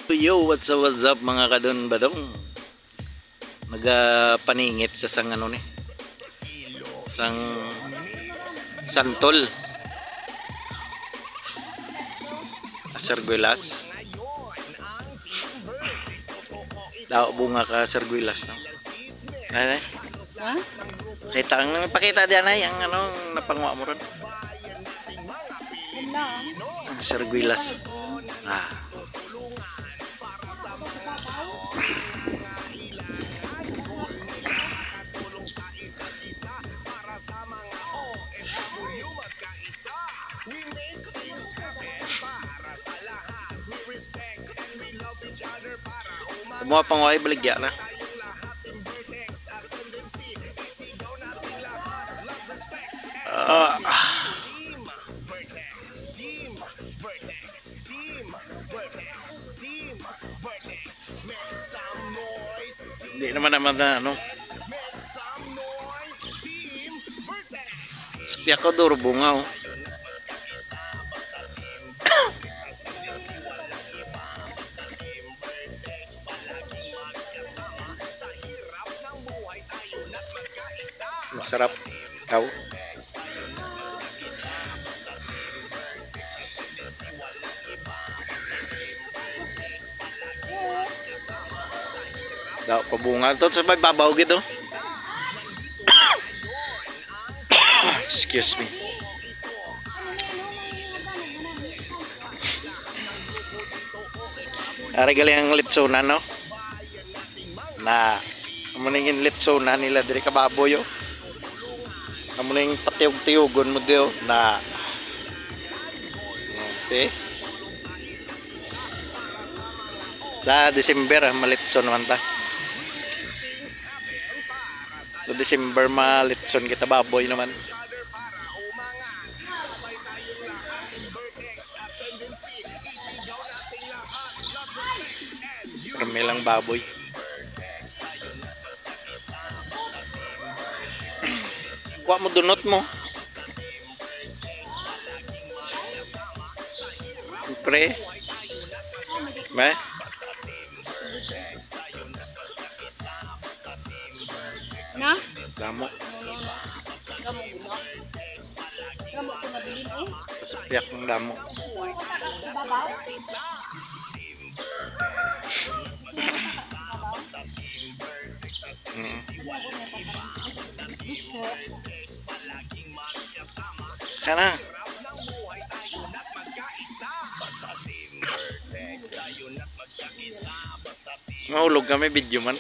Yo, what's up mga kadon badong? Nagapaningit sa sang ano ni? Sang santol. Sarguelas. Daw bunga ka sarguelas no. Ay, Ha? kita ang pakita diyan ay ang ano napangwa mo ron. Yun lang. Sarguelas. Ah. Semua pangway baligya na. Hindi naman na ano. Sabi ako duro bunga oh. Masarap daw. Daw pabunga to sa may babaw gid oh. Excuse me. Ari galing ang litsunan no. Na amo ning litsunan nila diri ka baboy oh. Amo ning patiyog-tiyogon mo dio na see. Sa December malitson man ta. Sa December malitson kita baboy naman. Marami lang baboy. Kuha mo dunot mo. Pre. Ba? Na? Damo. Gamo gulo. Gamo ko mabilin eh. Paspiyak ng damo. Babaw. Sana. Mahulog kami video man.